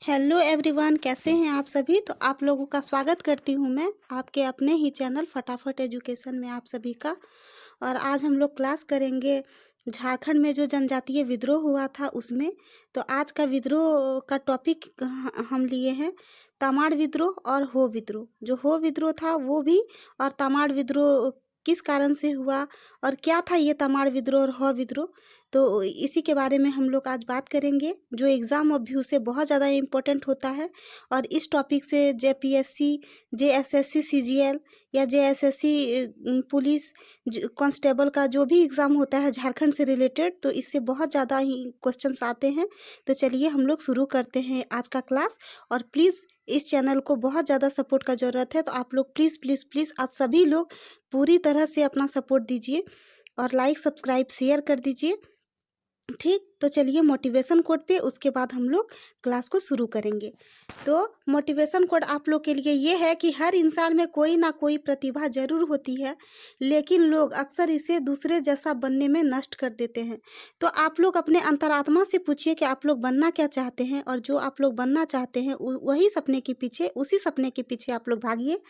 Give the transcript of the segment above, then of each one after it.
Hello everyone, कैसे हैं आप सभी। तो आप लोगों का स्वागत करती हूं मैं आपके अपने ही चैनल फटाफट एजुकेशन में आप सभी का। और आज हम लोग क्लास करेंगे झारखंड में जो जनजातीय विद्रोह हुआ था उसमें। तो आज का विद्रोह का टॉपिक हम लिए हैं तमाड़ विद्रोह और हो विद्रोह। जो हो विद्रोह था वो भी, और तमाड़ विद्रोह किस कारण से हुआ और क्या था ये तमाड़ विद्रोह और हो विद्रोह। तो इसी के बारे में हम लोग आज बात करेंगे, जो एग्ज़ाम ऑफ व्यू से बहुत ज़्यादा इम्पोर्टेंट होता है। और इस टॉपिक से जेपीएससी, जेएसएससी, सीजीएल या जेएसएससी पुलिस कांस्टेबल का जो भी एग्ज़ाम होता है झारखंड से रिलेटेड, तो इससे बहुत ज़्यादा ही क्वेश्चंस आते हैं। तो चलिए हम लोग शुरू करते हैं आज का क्लास। और प्लीज़ इस चैनल को बहुत ज़्यादा सपोर्ट का ज़रूरत है, तो आप लोग प्लीज़ प्लीज़ प्लीज़ आप सभी लोग पूरी तरह से अपना सपोर्ट दीजिए और लाइक सब्सक्राइब शेयर कर दीजिए। ठीक, तो चलिए मोटिवेशन कोड पे उसके बाद हम लोग क्लास को शुरू करेंगे। तो मोटिवेशन कोड आप लोग के लिए ये है कि हर इंसान में कोई ना कोई प्रतिभा जरूर होती है, लेकिन लोग अक्सर इसे दूसरे जैसा बनने में नष्ट कर देते हैं। तो आप लोग अपने अंतरात्मा से पूछिए कि आप लोग बनना क्या चाहते हैं, और जो आप लोग बनना चाहते हैं वही सपने के पीछे, उसी सपने के पीछे आप लोग भागिए,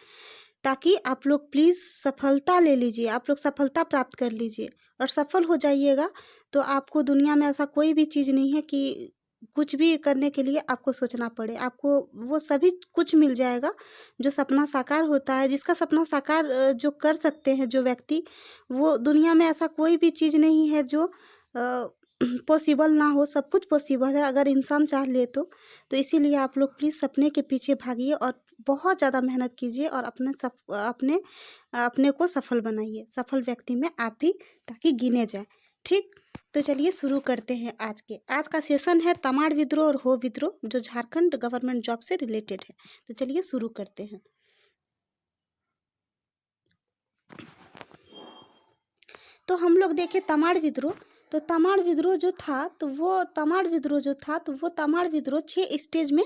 ताकि आप लोग प्लीज़ सफलता ले लीजिए, आप लोग सफलता प्राप्त कर लीजिए और सफल हो जाइएगा। तो आपको दुनिया में ऐसा कोई भी चीज़ नहीं है कि कुछ भी करने के लिए आपको सोचना पड़े, आपको वो सभी कुछ मिल जाएगा जो सपना साकार होता है। जिसका सपना साकार जो कर सकते हैं जो व्यक्ति, वो दुनिया में ऐसा कोई भी चीज़ नहीं है जो पॉसिबल ना हो। सब कुछ पॉसिबल है अगर इंसान चाह ले तो। इसीलिए आप लोग प्लीज़ सपने के पीछे भागिए और बहुत ज़्यादा मेहनत कीजिए और अपने अपने को सफल बनाइए, सफल व्यक्ति में आप भी, ताकि गिने जाए। ठीक, तो चलिए शुरू करते हैं। आज का सेशन है तमाड़ विद्रोह और हो विद्रोह, जो झारखंड गवर्नमेंट जॉब से रिलेटेड है। तो चलिए शुरू करते हैं। तो हम लोग देखें तमाड़ विद्रोह। तो तमाड़ विद्रोह जो था, तो वो तमाड़ विद्रोह 6 स्टेज में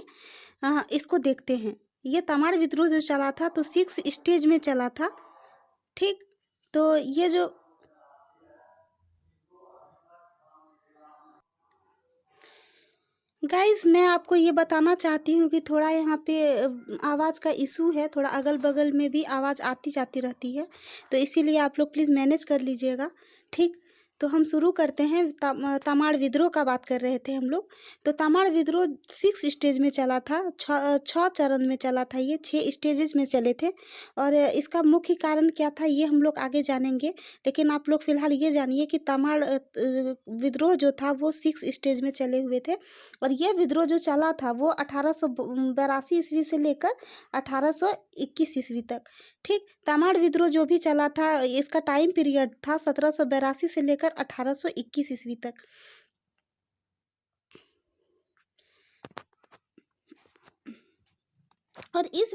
इसको देखते हैं। ये तमाड़ विद्रोह जो चला था तो 6 स्टेज में चला था। ठीक, तो ये जो गाइस, मैं आपको ये बताना चाहती हूँ कि थोड़ा यहाँ पे आवाज़ का इशू है, थोड़ा अगल बगल में भी आवाज़ आती जाती रहती है, तो इसीलिए आप लोग प्लीज़ मैनेज कर लीजिएगा। ठीक, तो हम शुरू करते हैं। तमाड़ विद्रोह का बात कर रहे थे हम लोग। तो तमाड़ विद्रोह 6 स्टेज में चला था, 6 चरण में चला था, ये 6 स्टेजेस में चले थे। और इसका मुख्य कारण क्या था ये हम लोग आगे जानेंगे, लेकिन आप लोग फिलहाल ये जानिए कि तमाड़ विद्रोह जो था वो 6 स्टेज में चले हुए थे। और यह विद्रोह जो चला था वो 1882 ईस्वी से लेकर 1821 ईस्वी तक। ठीक, तमाड़ विद्रोह जो भी चला था इसका टाइम पीरियड था 1782 से लेकर 1821 ईस्वी तक। और इस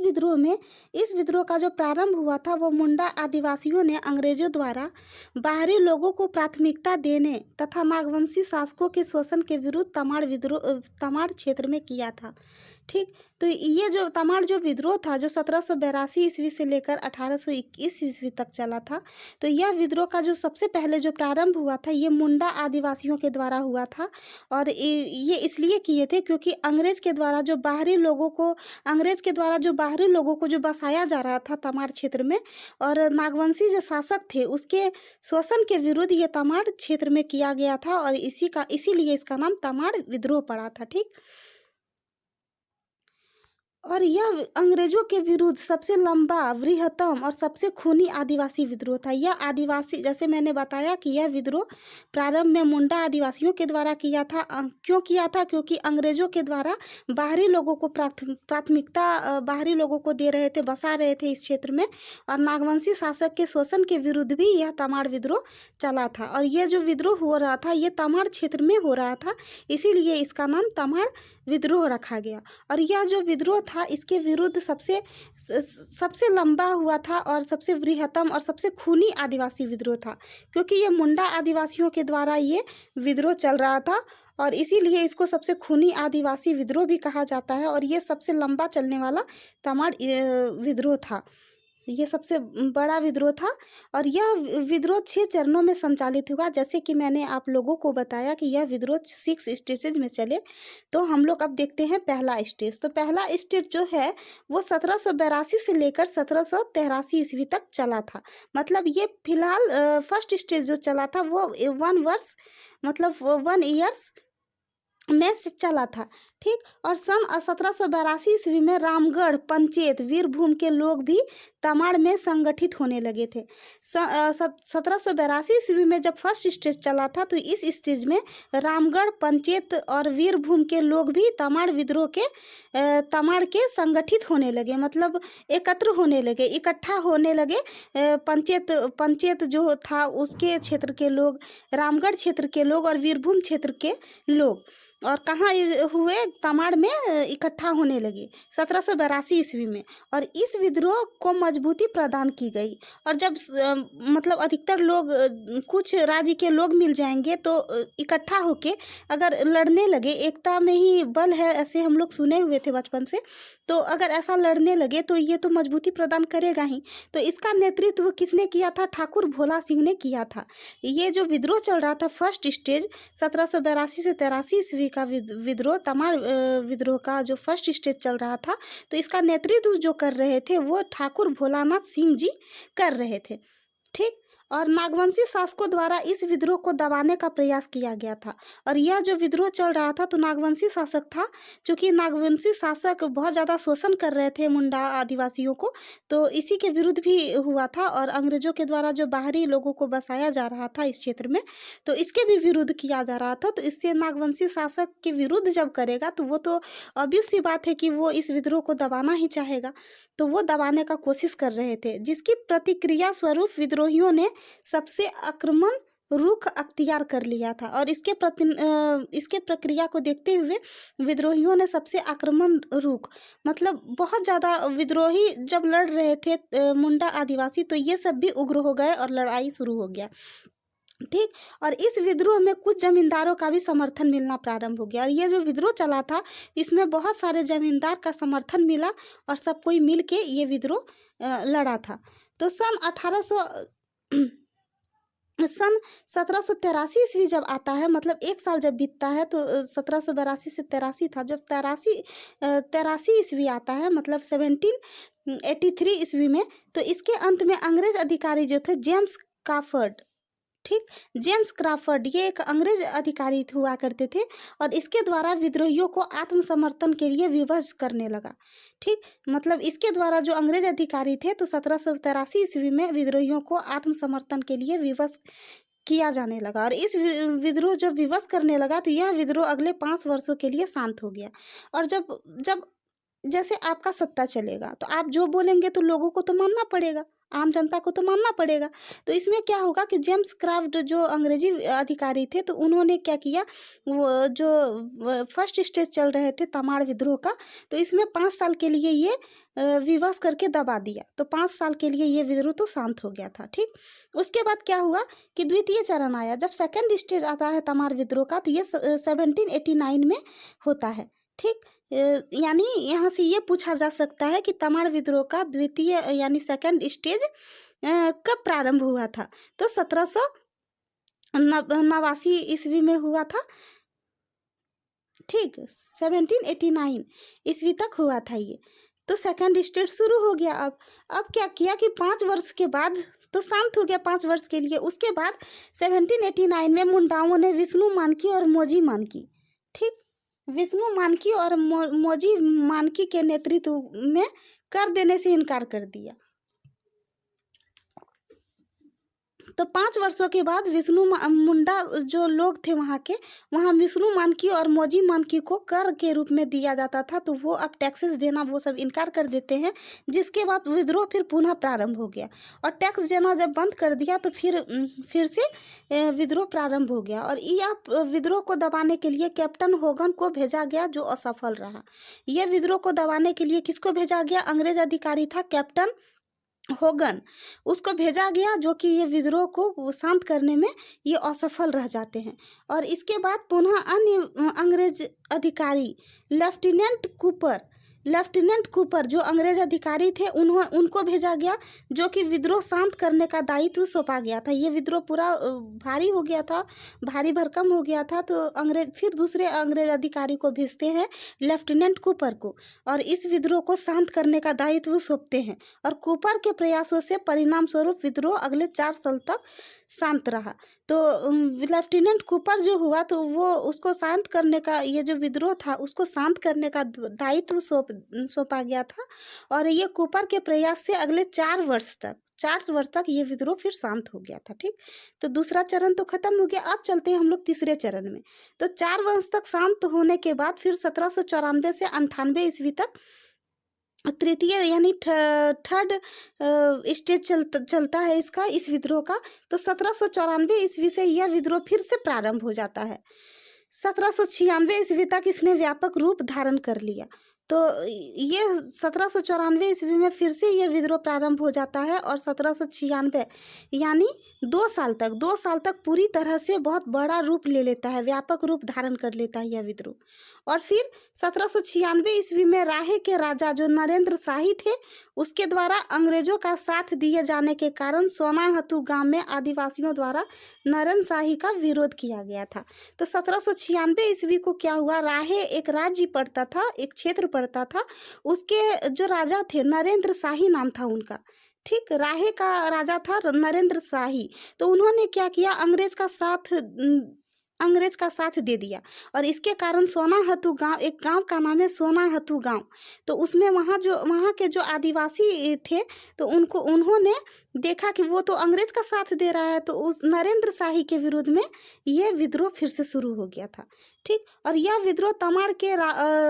विद्रोह का जो प्रारंभ हुआ था वो मुंडा आदिवासियों ने अंग्रेजों द्वारा बाहरी लोगों को प्राथमिकता देने तथा नागवंशी शासकों के शोषण के विरुद्ध तमाड़ क्षेत्र में किया था। ठीक, तो ये जो तमाड़ जो विद्रोह था जो 1782 ईस्वी से लेकर 1821 ईस्वी तक चला था, तो यह विद्रोह का जो सबसे पहले जो प्रारंभ हुआ था ये मुंडा आदिवासियों के द्वारा हुआ था। और ये इसलिए किए थे क्योंकि अंग्रेज के द्वारा जो बाहरी लोगों को जो बसाया जा रहा था तमाड़ क्षेत्र में, और नागवंशी जो शासक थे उसके शोषण के विरुद्ध ये तमाड़ क्षेत्र में किया गया था, और इसीलिए इसका नाम तमाड़ विद्रोह पड़ा था। ठीक, और यह अंग्रेजों के विरुद्ध सबसे लंबा, वृहत्तम और सबसे खूनी आदिवासी विद्रोह था। यह आदिवासी, जैसे मैंने बताया कि यह विद्रोह प्रारंभ में मुंडा आदिवासियों के द्वारा किया था। क्यों किया था? क्योंकि अंग्रेजों के द्वारा बाहरी लोगों को प्राथमिकता बाहरी लोगों को दे रहे थे, बसा रहे थे इस क्षेत्र में, और नागवंशी शासक के शोषण के विरुद्ध भी यह तमाड़ विद्रोह चला था। और यह जो विद्रोह हो रहा था ये तमाड़ क्षेत्र में हो रहा था, इसीलिए इसका नाम तमाड़ विद्रोह रखा गया। और यह जो विद्रोह था इसके विरुद्ध सबसे लंबा हुआ था और सबसे वृहत्तम और सबसे खूनी आदिवासी विद्रोह था, क्योंकि ये मुंडा आदिवासियों के द्वारा ये विद्रोह चल रहा था, और इसीलिए इसको सबसे खूनी आदिवासी विद्रोह भी कहा जाता है। और ये सबसे लंबा चलने वाला तमाड़ विद्रोह था। ये सबसे बड़ा विद्रोह था। और यह विद्रोह 6 चरणों में संचालित हुआ। जैसे कि मैंने आप लोगों को बताया कि यह विद्रोह 6 स्टेजेस में चले। तो हम लोग अब देखते हैं पहला स्टेज। तो पहला स्टेज जो है वो 1782 से लेकर 1783 ईस्वी तक चला था। मतलब ये फिलहाल फर्स्ट स्टेज जो चला था वो 1 वर्ष, मतलब 1 ईयर्स में से चला था। ठीक। और सन 1782 ईस्वी में रामगढ़ पंचेत वीरभूम के लोग भी तमाड़ में संगठित होने लगे थे। 1782 ईस्वी में जब फर्स्ट स्टेज चला था तो इस स्टेज में रामगढ़ पंचेत और वीरभूम के लोग भी तमाड़ विद्रोह के तमाड़ के संगठित होने लगे, मतलब एकत्र होने लगे, इकट्ठा होने लगे। पंचेत पंचेत जो था उसके क्षेत्र के लोग, रामगढ़ क्षेत्र के लोग और वीरभूम क्षेत्र के लोग, और कहाँ हुए, तमाड़ में इकट्ठा होने लगे 1782 ईस्वी में। और इस विद्रोह को मजबूती प्रदान की गई। और जब मतलब अधिकतर लोग कुछ राज्य के लोग मिल जाएंगे तो इकट्ठा होके अगर लड़ने लगे, एकता में ही बल है ऐसे हम लोग सुने हुए थे बचपन से, तो अगर ऐसा लड़ने लगे तो ये तो मजबूती प्रदान करेगा ही। तो इसका नेतृत्व किसने किया था? ठाकुर भोला सिंह ने किया था। ये जो विद्रोह चल रहा था फर्स्ट स्टेज 1782 से 83 ईस्वी का विद्रोह, तमाड़ विद्रोह का जो फर्स्ट स्टेज चल रहा था, तो इसका नेतृत्व जो कर रहे थे वो ठाकुर भोलानाथ सिंह जी कर रहे थे। ठीक। और नागवंशी शासकों द्वारा इस विद्रोह को दबाने का प्रयास किया गया था। और यह जो विद्रोह चल रहा था तो नागवंशी शासक था, क्योंकि नागवंशी शासक बहुत ज़्यादा शोषण कर रहे थे मुंडा आदिवासियों को, तो इसी के विरुद्ध भी हुआ था। और अंग्रेजों के द्वारा जो बाहरी लोगों को बसाया जा रहा था इस क्षेत्र में, तो इसके भी विरुद्ध किया जा रहा था। तो इससे नागवंशी शासक के विरुद्ध जब करेगा तो वो तो ऑब्वियस सी बात है कि वो इस विद्रोह को दबाना ही चाहेगा। तो वो दबाने का कोशिश कर रहे थे, जिसकी प्रतिक्रिया स्वरूप विद्रोहियों ने सबसे आक्रामक रुख अख्तियार कर लिया था। और इसके प्रक्रिया को देखते हुए विद्रोहियों ने सबसे आक्रामक रुख, मतलब बहुत ज़्यादा विद्रोही जब लड़ रहे थे मुंडा आदिवासी, तो ये सब भी उग्र हो गए और लड़ाई शुरू हो गया। ठीक। और इस विद्रोह में कुछ जमींदारों का भी समर्थन मिलना प्रारंभ हो गया। और ये जो विद्रोह चला था इसमें बहुत सारे जमींदार का समर्थन मिला और सब कोई मिल के ये विद्रोह लड़ा था। तो सन 1783 ईस्वी जब आता है, मतलब एक साल जब बीतता है, तो 1782 से 83 था, जब 83 ईस्वी आता है, मतलब 1783 ईस्वी में, तो इसके अंत में अंग्रेज अधिकारी जो थे जेम्स क्राफर्ड, ठीक, जेम्स क्राफर्ड, ये एक अंग्रेज अधिकारी हुआ करते थे। और इसके द्वारा विद्रोहियों को आत्मसमर्थन के लिए विवश करने लगा। ठीक। मतलब इसके द्वारा जो अंग्रेज अधिकारी थे तो 1783 ईस्वी में विद्रोहियों को आत्मसमर्थन के लिए विवश किया जाने लगा। और इस विद्रोह जब विवश करने लगा तो यह विद्रोह अगले 5 वर्षों के लिए शांत हो गया। और जब जब जैसे आपका सत्ता चलेगा तो आप जो बोलेंगे तो लोगों को तो मानना पड़ेगा, आम जनता को तो मानना पड़ेगा। तो इसमें क्या होगा कि जेम्स क्राफ्ट जो अंग्रेजी अधिकारी थे, तो उन्होंने क्या किया, वो जो फर्स्ट स्टेज चल रहे थे तमाड़ विद्रोह का, तो इसमें 5 साल के लिए ये विवश करके दबा दिया। तो 5 साल के लिए ये विद्रोह तो शांत हो गया था। ठीक। उसके बाद क्या हुआ कि द्वितीय चरण आया। जब सेकेंड स्टेज आता है तमाड़ विद्रोह का, तो ये 1789 में होता है। ठीक। यानी यहाँ से ये पूछा जा सकता है कि तमाड़ विद्रोह का द्वितीय यानी सेकंड स्टेज कब प्रारंभ हुआ था? तो 1789 ईस्वी में हुआ था। ठीक। 1789 ईस्वी तक हुआ था ये। तो सेकंड स्टेज शुरू हो गया। अब क्या किया कि 5 वर्ष के बाद तो शांत हो गया 5 वर्ष के लिए। उसके बाद 1789 में मुंडाओं ने विष्णु मानकी और मोजी मानकी, ठीक, विष्णु मानकी और मोजी मानकी के नेतृत्व में कर देने से इनकार कर दिया। तो 5 वर्षों के बाद विष्णु मुंडा जो लोग थे वहाँ विष्णु मानकी और मोजी मानकी को कर के रूप में दिया जाता था, तो वो अब टैक्सेस देना वो सब इनकार कर देते हैं। जिसके बाद विद्रोह फिर पुनः प्रारंभ हो गया। और टैक्स देना जब बंद कर दिया तो फिर से विद्रोह प्रारंभ हो गया। और यह विद्रोह को दबाने के लिए कैप्टन होगन को भेजा गया, जो असफल रहा। यह विद्रोह को दबाने के लिए किसको भेजा गया? अंग्रेज अधिकारी था कैप्टन होगन, उसको भेजा गया, जो कि ये विद्रोह को शांत करने में ये असफल रह जाते हैं। और इसके बाद पुनः अन्य अंग्रेज अधिकारी लेफ्टिनेंट कूपर, लेफ्टिनेंट कूपर जो अंग्रेज अधिकारी थे उनको भेजा गया, जो कि विद्रोह शांत करने का दायित्व सौंपा गया था। ये विद्रोह पूरा भारी हो गया था, भारी भरकम हो गया था, तो अंग्रेज फिर दूसरे अंग्रेज अधिकारी को भेजते हैं, लेफ्टिनेंट कूपर को, और इस विद्रोह को शांत करने का दायित्व सौंपते हैं। और कूपर के प्रयासों से परिणाम स्वरूप विद्रोह अगले 4 साल तक शांत रहा। तो लेफ्टिनेंट कूपर जो हुआ, तो वो उसको शांत करने का, ये जो विद्रोह था उसको शांत करने का दायित्व सौंपा गया था। और ये कूपर के प्रयास से अगले 4 वर्ष तक ये विद्रोह फिर शांत हो गया था। ठीक, तो दूसरा चरण तो खत्म हो गया। अब चलते हैं हम लोग तीसरे चरण में। तो 4 वर्ष तक शांत होने के बाद फिर 1794 से 98 ईस्वी तक तृतीय यानी थर्ड स्टेज चलता है इसका, इस विद्रोह का। तो 1794 ईस्वी से यह विद्रोह फिर से प्रारंभ हो जाता है। 1796 ईस्वी तक इसने व्यापक रूप धारण कर लिया। तो ये 1794 ईस्वी में फिर से ये विद्रोह प्रारंभ हो जाता है, और 1796 यानी 2 साल तक पूरी तरह से बहुत बड़ा रूप ले लेता है, व्यापक रूप धारण कर लेता है यह विद्रोह। और फिर 1796 ईस्वी में राहे के राजा जो नरेंद्र शाही थे, उसके द्वारा अंग्रेजों का साथ दिए जाने के कारण सोनाहतू गांव में आदिवासियों द्वारा नरेंद्र शाही का विरोध किया गया था। तो 1796 ईस्वी को क्या हुआ, राहे एक राज्य पड़ता था, एक क्षेत्र पड़ता था, उसके जो राजा थे नरेंद्र शाही नाम था उनका। ठीक, राहे का राजा था नरेंद्र शाही। तो उन्होंने क्या किया, अंग्रेज का साथ दे दिया, और इसके कारण सोनाहतू गांव, एक गांव का नाम है सोनाहतू गांव, तो उसमें वहाँ के जो आदिवासी थे, तो उन्होंने देखा कि वो तो अंग्रेज का साथ दे रहा है, तो उस नरेंद्र शाही के विरोध में यह विद्रोह फिर से शुरू हो गया था। ठीक, और यह विद्रोह तमाड़ के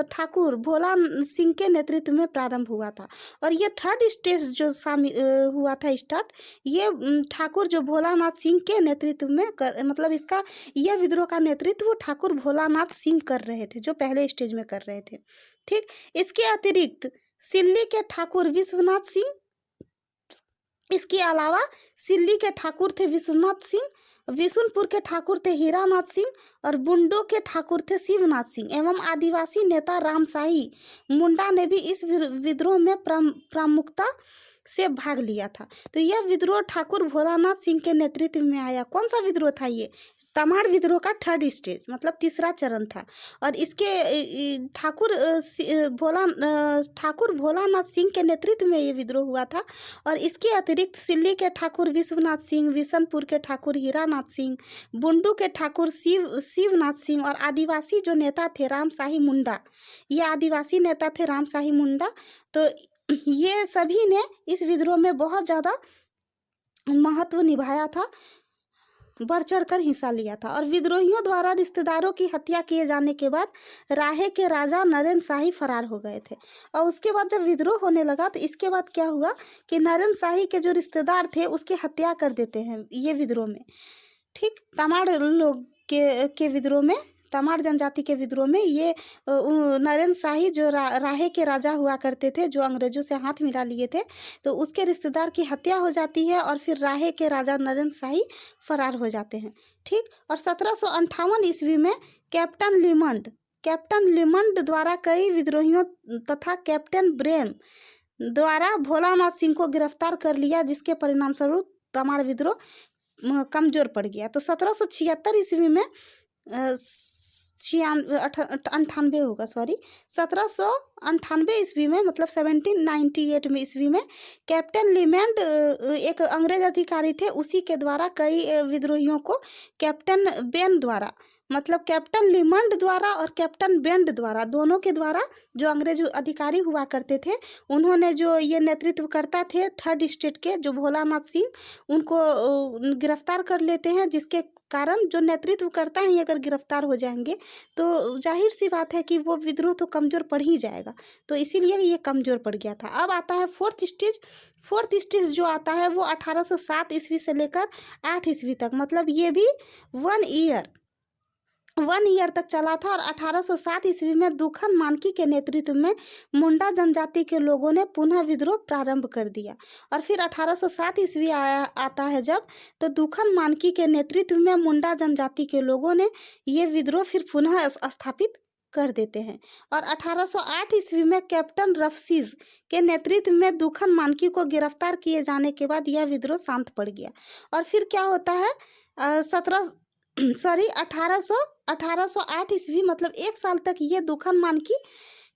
ठाकुर भोला सिंह के नेतृत्व में प्रारंभ हुआ था। और यह थर्ड स्टेज जो हुआ था स्टार्ट, ये ठाकुर जो भोलानाथ सिंह के नेतृत्व में मतलब इसका यह विद्रोह का नेतृत्व ठाकुर भोलानाथ सिंह कर रहे थे, जो पहले स्टेज में कर रहे थे। ठीक, इसके अतिरिक्त सिल्ली के ठाकुर विश्वनाथ सिंह, इसके अलावा सिल्ली के ठाकुर थे विश्वनाथ सिंह, विशुनपुर के ठाकुर थे हीरानाथ सिंह, और बुंडो के ठाकुर थे शिवनाथ सिंह, एवं आदिवासी नेता रामशाही मुंडा ने भी इस विद्रोह में प्रमुखता से भाग लिया था। तो यह विद्रोह ठाकुर भोलानाथ सिंह के नेतृत्व में आया। कौन सा विद्रोह था ये? तमाड़ विद्रोह का थर्ड स्टेज, मतलब तीसरा चरण था। और इसके ठाकुर भोलानाथ सिंह के नेतृत्व में ये विद्रोह हुआ था। और इसके अतिरिक्त सिल्ली के ठाकुर विश्वनाथ सिंह, विशनपुर के ठाकुर हीरानाथ सिंह, बुंडू के ठाकुर शिवनाथ सिंह, और आदिवासी जो नेता थे रामशाही मुंडा, ये आदिवासी नेता थे रामशाही मुंडा। तो ये सभी ने इस विद्रोह में बहुत ज़्यादा महत्व निभाया था, बढ़ चढ़कर हिस्सा लिया था। और विद्रोहियों द्वारा रिश्तेदारों की हत्या किए जाने के बाद राहे के राजा नरेंद्र शाही फरार हो गए थे। और उसके बाद जब विद्रोह होने लगा, तो इसके बाद क्या हुआ कि नरेंद्र शाही के जो रिश्तेदार थे उसकी हत्या कर देते हैं ये विद्रोह में। ठीक, तमाड़ लोग के विद्रोह में, तमाड़ जनजाति के विद्रोह में ये नरेंद्र शाही जो राहे के राजा हुआ करते थे, जो अंग्रेजों से हाथ मिला लिए थे, तो उसके रिश्तेदार की हत्या हो जाती है, और फिर राहे के राजा नरेंद्र शाही फरार हो जाते हैं। ठीक, और 1758 ईस्वी में कैप्टन लिमंड द्वारा कई विद्रोहियों तथा कैप्टन ब्रेन द्वारा भोलानाथ सिंह को गिरफ्तार कर लिया, जिसके परिणाम स्वरूप तमाड़ विद्रोह कमजोर पड़ गया। तो 1798 ईस्वी में 1798 ईस्वी में, मतलब 1798 में ईस्वी में कैप्टन लिमंड एक अंग्रेज अधिकारी थे, उसी के द्वारा कई विद्रोहियों को कैप्टन बेन द्वारा, मतलब कैप्टन लिमंड द्वारा और कैप्टन बेंड द्वारा, दोनों के द्वारा, जो अंग्रेज अधिकारी हुआ करते थे, उन्होंने जो ये नेतृत्व करता थे थर्ड स्टेट के, जो भोलानाथ सिंह, उनको गिरफ्तार कर लेते हैं। जिसके कारण जो नेतृत्व करता है अगर गिरफ्तार हो जाएंगे तो जाहिर सी बात है कि वो विद्रोह तो कमज़ोर पड़ ही जाएगा। तो इसीलिए ये कमज़ोर पड़ गया था। अब आता है फोर्थ स्टेज जो आता है वो 1807 ईस्वी से लेकर 8 ईस्वी तक, मतलब ये भी 1 ईयर तक चला था। और 1807 ईस्वी में दुखन मानकी के नेतृत्व में मुंडा जनजाति के लोगों ने पुनः विद्रोह प्रारंभ कर दिया। और फिर 1807 ईस्वी आता है जब, तो दुखन मानकी के नेतृत्व में मुंडा जनजाति के लोगों ने ये विद्रोह फिर पुनः स्थापित कर देते हैं। और 1808 ईस्वी में कैप्टन रफसीज के नेतृत्व में दुखन मानकी को गिरफ्तार किए जाने के बाद यह विद्रोह शांत पड़ गया। और फिर क्या होता है, 1808 ईस्वी मतलब 1 साल तक ये दुखन मानकी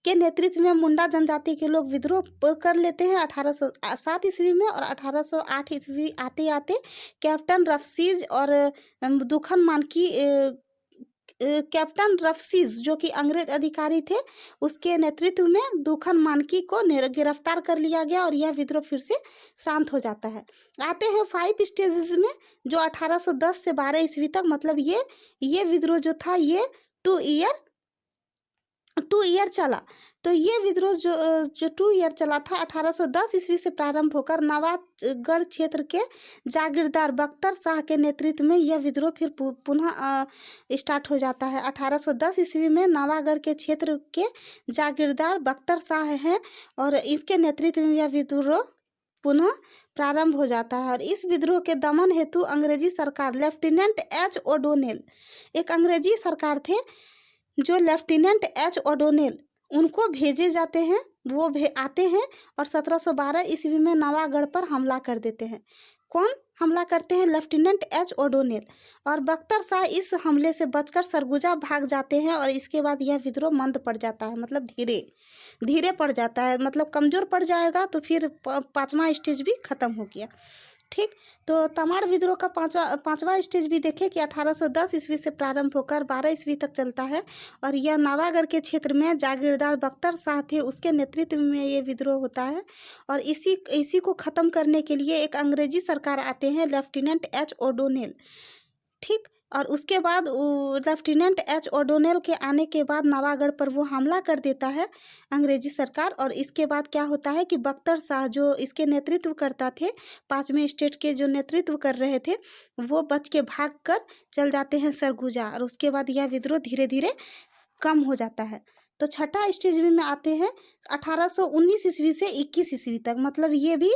के नेतृत्व में मुंडा जनजाति के लोग विद्रोह कर लेते हैं 1807 ईस्वी में। और 1808 ईस्वी आते आते कैप्टन रफसीज और दुखन मानकी कैप्टन रफसीज जो कि अंग्रेज अधिकारी थे, उसके नेतृत्व में दुखन मानकी को गिरफ्तार कर लिया गया और यह विद्रोह फिर से शांत हो जाता है। आते हैं 5 स्टेजेस में, जो 1810 से 12 ईस्वी तक, मतलब ये विद्रोह जो था ये 2 ईयर चला। तो ये विद्रोह जो 2 ईयर चला था 1810 ईस्वी से प्रारंभ होकर नवागढ़ क्षेत्र के जागीरदार बख्तर शाह के नेतृत्व में यह विद्रोह फिर पुनः स्टार्ट हो जाता है। 1810 ईस्वी में नवागढ़ के क्षेत्र के जागीरदार बख्तर शाह हैं और इसके नेतृत्व में यह विद्रोह पुनः प्रारंभ हो जाता है। और इस विद्रोह के दमन हेतु अंग्रेजी सरकार लेफ्टिनेंट एच ओडोनेल, एक अंग्रेजी सरकार थे जो लेफ्टिनेंट एच ओडोनेल, उनको भेजे जाते हैं। वो आते हैं और 1712 ईस्वी में नवागढ़ पर हमला कर देते हैं। कौन हमला करते हैं? Lieutenant H O'Donnell. और बख्तर शाह इस हमले से बचकर सरगुजा भाग जाते हैं और इसके बाद यह विद्रोह मंद पड़ जाता है, मतलब धीरे धीरे पड़ जाता है, मतलब कमज़ोर पड़ जाएगा। तो फिर 5वां स्टेज भी खत्म हो गया। ठीक, तो तमाड़ विद्रोह का पांचवा स्टेज भी देखें कि 1810 ईस्वी से प्रारंभ होकर 12 ईस्वी तक चलता है। और यह नवागढ़ के क्षेत्र में जागीरदार बख्तर शाह थे, उसके नेतृत्व में ये विद्रोह होता है। और इसी को ख़त्म करने के लिए एक अंग्रेजी सरकार आते हैं, लेफ्टिनेंट एच ओडोनेल। ठीक, और उसके बाद लेफ्टिनेंट एच ओडोनेल के आने के बाद नवागढ़ पर वो हमला कर देता है अंग्रेजी सरकार। और इसके बाद क्या होता है कि बख्तर शाह जो इसके नेतृत्व करता थे, 5वें स्टेट के जो नेतृत्व कर रहे थे, वो बच के भाग कर चल जाते हैं सरगुजा। और उसके बाद यह विद्रोह धीरे धीरे कम हो जाता है। तो छठा स्टेज में आते हैं 1819 ईस्वी से 21 ईस्वी तक, मतलब ये भी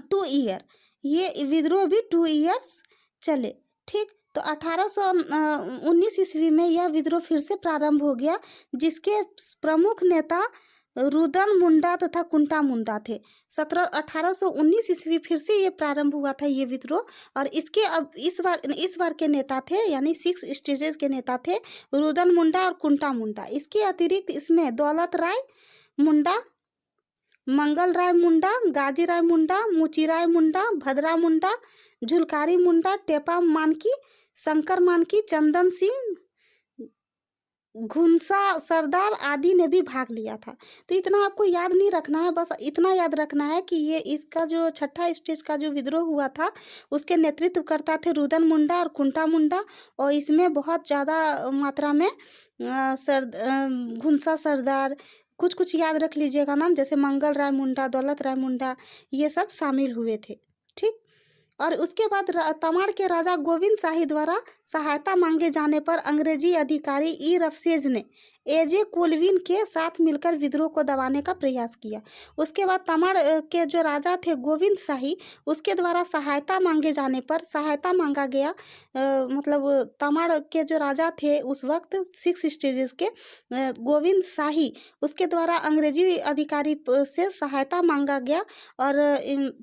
2 ईयर, ये विद्रोह भी 2 ईयर्स चले। ठीक, तो 1819 ईस्वी में यह विद्रोह फिर से प्रारंभ हो गया, जिसके प्रमुख नेता रुदन मुंडा तथा कुंटा मुंडा थे। 1819 ईस्वी फिर से ये प्रारंभ हुआ था ये विद्रोह। और इसके अब इस बार के नेता थे, यानी 6 स्टेजेस के नेता थे, रुदन मुंडा और कुंटा मुंडा। इसके अतिरिक्त इसमें दौलत राय मुंडा, मंगल राय मुंडा, गाजी राय मुंडा, मुचीराय मुंडा, भद्रा मुंडा, झुलकारी मुंडा, टेपा मानकी, शंकर मानकी, चंदन सिंह, घुनसा सरदार आदि ने भी भाग लिया था। तो इतना आपको याद नहीं रखना है, बस इतना याद रखना है कि ये इसका जो छठा स्टेज का जो विद्रोह हुआ था, उसके नेतृत्व करता थे रुदन मुंडा और कुंटा मुंडा। और इसमें बहुत ज़्यादा मात्रा में घुनसा सरदार, कुछ याद रख लीजिएगा नाम, जैसे मंगल राय मुंडा, दौलत राय मुंडा, ये सब शामिल हुए थे। ठीक, और उसके बाद तमाड़ के राजा गोविंद शाही द्वारा सहायता मांगे जाने पर अंग्रेजी अधिकारी ई रफसेज ने एजे कोलविन के साथ मिलकर विद्रोह को दबाने का प्रयास किया। उसके बाद तमाड़ के जो राजा थे गोविंद शाही, उसके द्वारा सहायता मांगे जाने पर सहायता मांगा गया, मतलब तमाड़ के जो राजा थे उस वक्त 6 स्टेजेस के, गोविंद शाही, उसके द्वारा अंग्रेजी अधिकारी से सहायता मांगा गया। और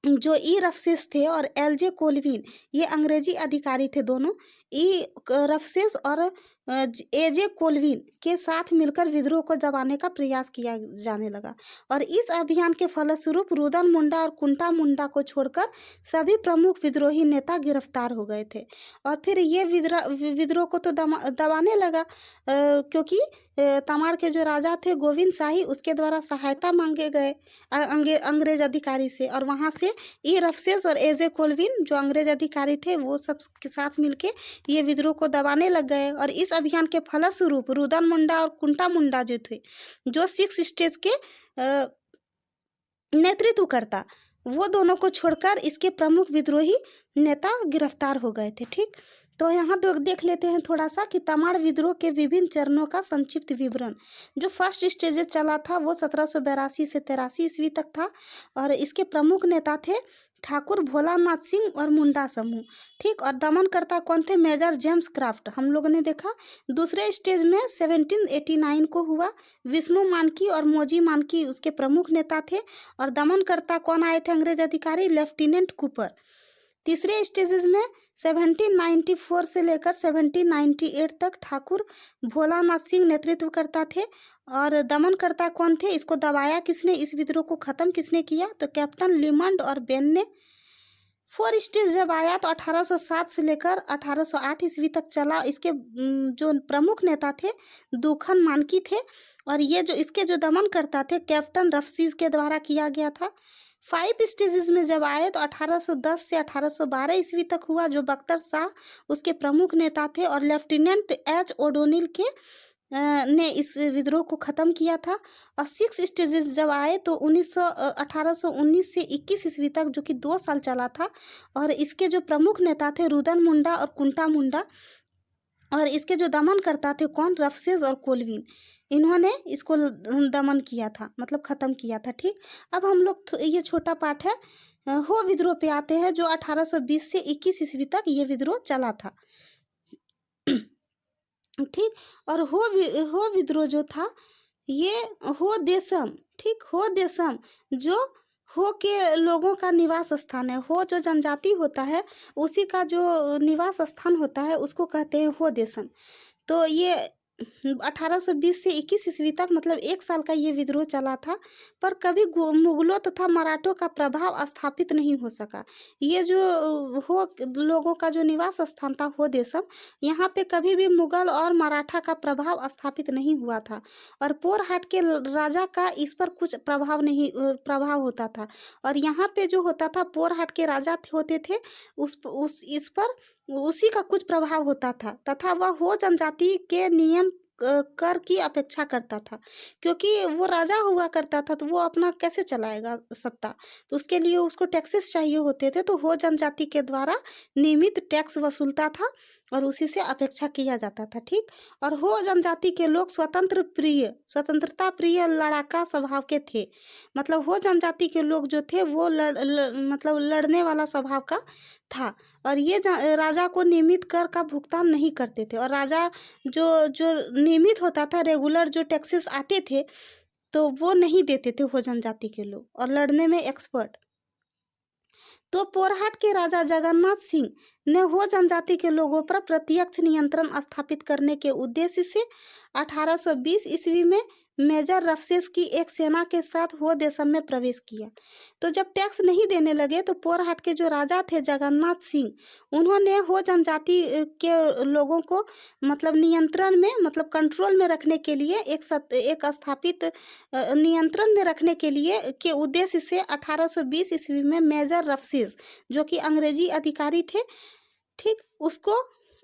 जो ई रफसेस थे और एलजे कोलविन, ये अंग्रेजी अधिकारी थे दोनों। ई रफसेस और एजे कोलविन के साथ मिलकर विद्रोह को दबाने का प्रयास किया जाने लगा। और इस अभियान के फलस्वरूप रुदन मुंडा और कुंटा मुंडा को छोड़कर सभी प्रमुख विद्रोही नेता गिरफ्तार हो गए थे। और फिर ये विद्रोह को तो दबाने लगा, क्योंकि तमाड़ के जो राजा थे गोविंद शाही, उसके द्वारा सहायता मांगे गए अंग्रेज अधिकारी से। और वहाँ से ई रफसेस और एजे कोलविन जो अंग्रेज अधिकारी थे, वो सब के साथ मिलके ये विद्रोह को दबाने लग गए। और इस अभियान के फलस्वरूप रुदन मुंडा और कुंटा मुंडा जो थे, जो 6 स्टेज के नेतृत्व करता, वो दोनों को छोड़कर इसके प्रमुख विद्रोही नेता गिरफ्तार हो गए थे। ठीक, तो यहाँ देख लेते हैं थोड़ा सा कि तमाड़ विद्रोह के विभिन्न चरणों का संक्षिप्त विवरण। जो फर्स्ट स्टेज चला था वो 1782 से 83 ईस्वी तक था और इसके प्रमुख नेता थे ठाकुर भोलानाथ सिंह और मुंडा समूह। ठीक, और दमनकर्ता कौन थे? मेजर जेम्स क्राफ्ट हम लोगों ने देखा। दूसरे स्टेज में 1789 को हुआ। विष्णु मानकी और मोजी मानकी उसके प्रमुख नेता थे और दमनकर्ता कौन आए थे? अंग्रेज अधिकारी लेफ्टिनेंट कूपर। तीसरे स्टेजेस में 1794 से लेकर 1798 तक ठाकुर भोलानाथ सिंह नेतृत्व करता थे और दमनकर्ता कौन थे? इसको दबाया किसने? इस विद्रोह को खत्म किसने किया? तो कैप्टन लिमंड और बेन ने। फोर स्टेज जब आया तो 1807 से लेकर 1808 ईस्वी तक चला। इसके जो प्रमुख नेता थे दुखन मानकी थे और ये जो इसके जो दमन करता थे कैप्टन रफसीज के द्वारा किया गया था। 5 स्टेजेस में जब आए तो 1810 से 1812 ईस्वी तक हुआ। जो बख्तर शाह उसके प्रमुख नेता थे और लेफ्टिनेंट एच ओडोनिल के ने इस विद्रोह को ख़त्म किया था। और 6 स्टेजेस जब आए तो 1819 से 21 ईस्वी तक, जो कि 2 साल चला था और इसके जो प्रमुख नेता थे रुदन मुंडा और कुंटा मुंडा और इसके जो दमन करता थे कौन? रफसेज और कोलविन। इन्होंने इसको दमन किया था, मतलब ख़त्म किया था। ठीक, अब हम लोग ये छोटा पाठ है हो विद्रोह पे आते हैं जो 1820 से 21 ईस्वी तक ये विद्रोह चला था। ठीक, और हो विद्रोह जो था ये हो देशम, ठीक, हो देशम जो हो के लोगों का निवास स्थान है। हो जो जनजाति होता है उसी का जो निवास स्थान होता है उसको कहते हैं हो देशम। तो ये 1820 से 21 ईस्वी तक मतलब 1 साल का ये विद्रोह चला था पर कभी मुगलों तथा मराठों का प्रभाव स्थापित नहीं हो सका। ये जो हो लोगों का जो निवास स्थान था हो देशम, यहाँ पे कभी भी मुगल और मराठा का प्रभाव स्थापित नहीं हुआ था और पोरहाट के राजा का इस पर कुछ प्रभाव होता था। और यहाँ पे जो होता था पोरहाट के राजा होते थे इस पर उसी का कुछ प्रभाव होता था तथा वह हो जनजाति के नियम कर की अपेक्षा करता था, क्योंकि वो राजा हुआ करता था तो वो अपना कैसे चलाएगा सत्ता, तो उसके लिए उसको टैक्सेस चाहिए होते थे। तो हो जनजाति के द्वारा नियमित टैक्स वसूलता था और उसी से अपेक्षा किया जाता था। ठीक, और हो जनजाति के लोग स्वतंत्रता प्रिय लड़ाका स्वभाव के थे। मतलब हो जनजाति के लोग जो थे वो मतलब लड़ने वाला स्वभाव का था और ये राजा को नियमित कर का भुगतान नहीं करते थे। और राजा जो जो नियमित होता था, रेगुलर जो टैक्सेस आते थे तो वो नहीं देते थे हो जनजाति के लोग और लड़ने में एक्सपर्ट। तो पोरहाट के राजा जगन्नाथ सिंह ने हो जनजाति के लोगों पर प्रत्यक्ष नियंत्रण स्थापित करने के उद्देश्य से 1820 ईस्वी में मेजर रफसेस की एक सेना के साथ हो देशम में प्रवेश किया। तो जब टैक्स नहीं देने लगे तो पोरहाट के जो राजा थे जगन्नाथ सिंह उन्होंने हो जनजाति के लोगों को मतलब नियंत्रण में मतलब कंट्रोल में रखने के लिए एक स्थापित नियंत्रण में रखने के लिए के उद्देश्य से 1820 ईस्वी में मेजर रफसेस जो कि अंग्रेजी अधिकारी थे, ठीक,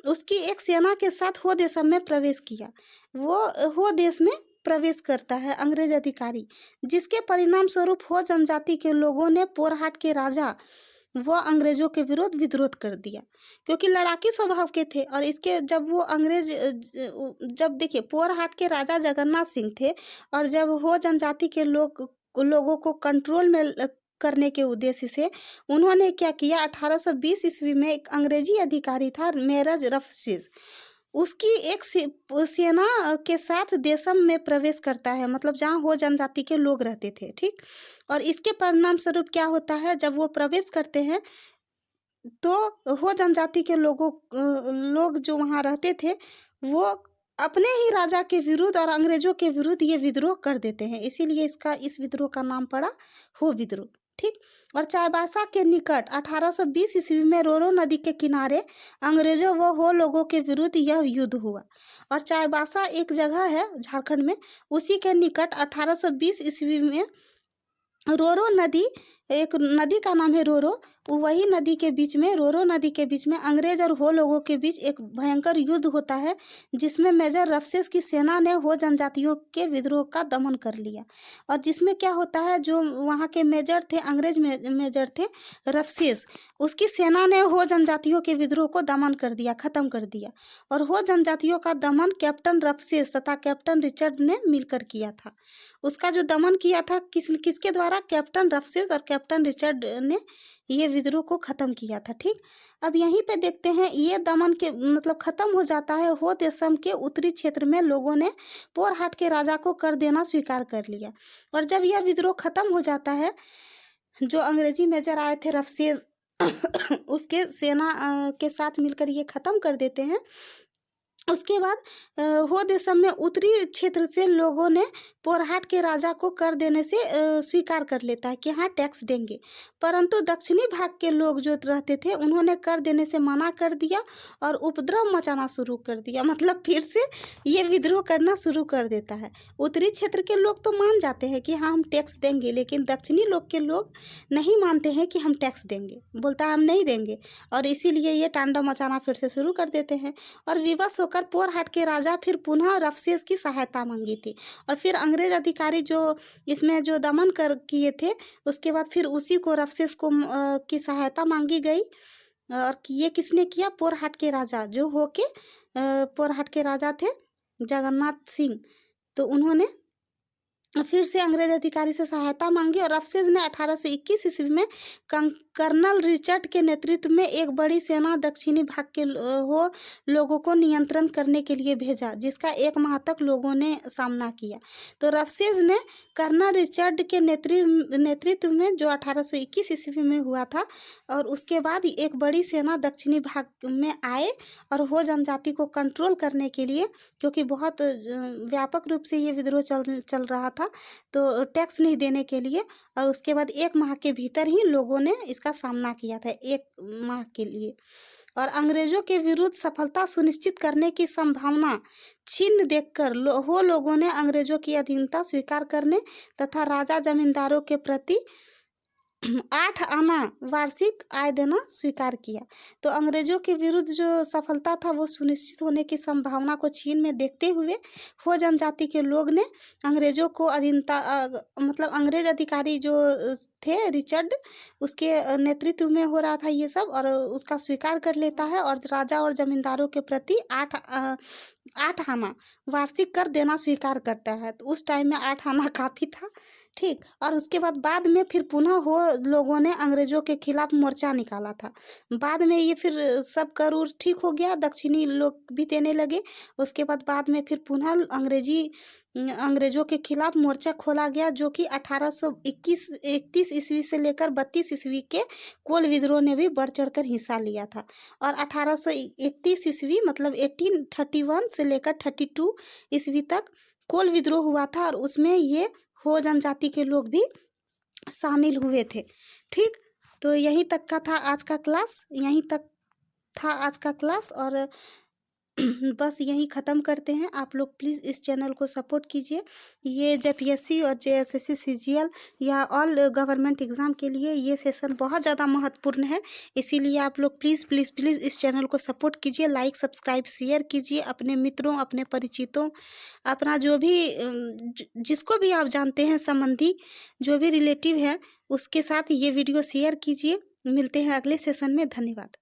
उसकी एक सेना के साथ हो देशम में प्रवेश किया। वो हो देश में प्रवेश करता है अंग्रेज अधिकारी, जिसके परिणाम स्वरूप हो जनजाति के लोगों ने पोरहाट के राजा वो अंग्रेजों के विरुद्ध विद्रोह कर दिया, क्योंकि लड़ाकी स्वभाव के थे। और इसके जब वो अंग्रेज जब देखिए पोरहाट के राजा जगन्नाथ सिंह थे और जब हो जनजाति के लोगों को कंट्रोल में करने के उद्देश्य से उन्होंने क्या किया, 1820 ईस्वी में एक अंग्रेजी अधिकारी था मेजर रफसेस, उसकी एक सेना के साथ देशम में प्रवेश करता है, मतलब जहाँ हो जनजाति के लोग रहते थे। ठीक, और इसके परिणाम स्वरूप क्या होता है, जब वो प्रवेश करते हैं तो हो जनजाति के लोग जो वहाँ रहते थे वो अपने ही राजा के विरुद्ध और अंग्रेजों के विरुद्ध ये विद्रोह कर देते हैं। इसीलिए इस विद्रोह का नाम पड़ा हो विद्रोह। ठीक, और चाईबासा के निकट 1820 ईस्वी में रोरो नदी के किनारे अंग्रेजों व हो लोगों के विरुद्ध यह युद्ध हुआ। और चाईबासा एक जगह है झारखंड में, उसी के निकट 1820 ईस्वी में रोरो नदी एक नदी का नाम है रोरो। वही नदी के बीच में, रोरो नदी के बीच में अंग्रेज और हो लोगों के बीच एक भयंकर युद्ध होता है, जिसमें मेजर रफसेस की सेना ने हो जनजातियों के विद्रोह का दमन कर लिया। और जिसमें क्या होता है, जो वहाँ के मेजर थे, अंग्रेज मेजर थे रफसेस, उसकी सेना ने हो जनजातियों के विद्रोह को दमन कर दिया, खत्म कर दिया। और हो जनजातियों का दमन कैप्टन रफसेस तथा कैप्टन रिचर्ड ने मिलकर किया था। उसका जो दमन किया था किसके द्वारा, कैप्टन रफसेस और कैप्टन रिचर्ड ने ये विद्रोह को खत्म किया था। ठीक, अब यहीं पे देखते हैं, ये दमन के मतलब खत्म हो जाता है। हो देशम के उत्तरी क्षेत्र में लोगों ने पोरहाट के राजा को कर देना स्वीकार कर लिया। और जब यह विद्रोह खत्म हो जाता है, जो अंग्रेजी मेजर आए थे रफसेस उसके सेना के साथ मिलकर ये खत्म कर देते हैं। उसके बाद हो देशम में उत्तरी क्षेत्र से लोगों ने पोरहाट के राजा को कर देने से स्वीकार कर लेता है कि हाँ टैक्स देंगे। परंतु दक्षिणी भाग के लोग जो रहते थे, उन्होंने कर देने से मना कर दिया और उपद्रव मचाना शुरू कर दिया। मतलब फिर से ये विद्रोह करना शुरू कर देता है। उत्तरी क्षेत्र के लोग तो मान जाते हैं कि हाँ हम टैक्स देंगे, लेकिन दक्षिणी लोग के लोग नहीं मानते हैं कि हम टैक्स देंगे, बोलता है हम नहीं देंगे। और इसीलिए ये तांडव मचाना फिर से शुरू कर देते हैं। और विवश होकर पोरहाट के राजा फिर पुनः रफसेस की सहायता मांगी थी। और फिर अंग्रेज अधिकारी जो इसमें जो दमन कर किए थे, उसके बाद फिर उसी को रफसेस को की सहायता मांगी गई। और ये किसने किया, पोरहाट के राजा जो हो के पोरहाट के राजा थे जगन्नाथ सिंह, तो उन्होंने फिर से अंग्रेज अधिकारी से सहायता मांगी। और रफसेस ने 1821 ईस्वी में कर्नल रिचर्ड के नेतृत्व में एक बड़ी सेना दक्षिणी भाग के हो लोगों को नियंत्रण करने के लिए भेजा, जिसका 1 माह तक लोगों ने सामना किया। तो रफसेस ने कर्नल रिचर्ड के नेतृत्व में, जो 1821 ईस्वी में हुआ था, और उसके बाद एक बड़ी सेना दक्षिणी भाग में आए और हो जनजाति को कंट्रोल करने के लिए, क्योंकि बहुत व्यापक रूप से ये विद्रोह चल रहा था, तो टैक्स नहीं देने के लिए। और उसके बाद 1 माह के भीतर ही लोगों ने इसका सामना किया था, 1 माह के लिए। और अंग्रेजों के विरुद्ध सफलता सुनिश्चित करने की संभावना छीन देखकर हो लोगों ने अंग्रेजों की अधीनता स्वीकार करने तथा राजा जमींदारों के प्रति 8 आना वार्षिक आय देना स्वीकार किया। तो अंग्रेजों के विरुद्ध जो सफलता था वो सुनिश्चित होने की संभावना को छीन में देखते हुए हो जनजाति के लोग ने अंग्रेजों को अधीनता मतलब अंग्रेज अधिकारी जो थे रिचर्ड, उसके नेतृत्व में हो रहा था ये सब, और उसका स्वीकार कर लेता है और राजा और जमींदारों के प्रति 8 आना वार्षिक कर देना स्वीकार करता है। तो उस टाइम में 8 आना काफ़ी था। ठीक, और उसके बाद में फिर पुनः हो लोगों ने अंग्रेजों के खिलाफ मोर्चा निकाला था। बाद में ये फिर सब कर उर ठीक हो गया, दक्षिणी लोग भी देने लगे। उसके बाद में फिर पुनः अंग्रेजों के खिलाफ मोर्चा खोला गया, जो कि 1831 ईस्वी से लेकर 32 ईस्वी के कोल विद्रोह ने भी बढ़ चढ़कर हिस्सा लिया था। और 1831 ईस्वी मतलब 1831 से लेकर 32 ईस्वी तक कोल विद्रोह हुआ था, और उसमें ये हो जनजाति के लोग भी शामिल हुए थे। ठीक, तो यहीं तक का था आज का क्लास, यहीं तक था आज का क्लास, और बस यहीं ख़त्म करते हैं। आप लोग प्लीज़ इस चैनल को सपोर्ट कीजिए। ये जेपीएससी और जेएसएससी सीजीएल या ऑल गवर्नमेंट एग्ज़ाम के लिए ये सेशन बहुत ज़्यादा महत्वपूर्ण है, इसीलिए आप लोग प्लीज़ प्लीज़ प्लीज़ इस चैनल को सपोर्ट कीजिए, लाइक सब्सक्राइब शेयर कीजिए अपने मित्रों, अपने परिचितों, अपना जो भी जिसको भी आप जानते हैं संबंधी, जो भी रिलेटिव है, उसके साथ ये वीडियो शेयर कीजिए। मिलते हैं अगले सेशन में। धन्यवाद।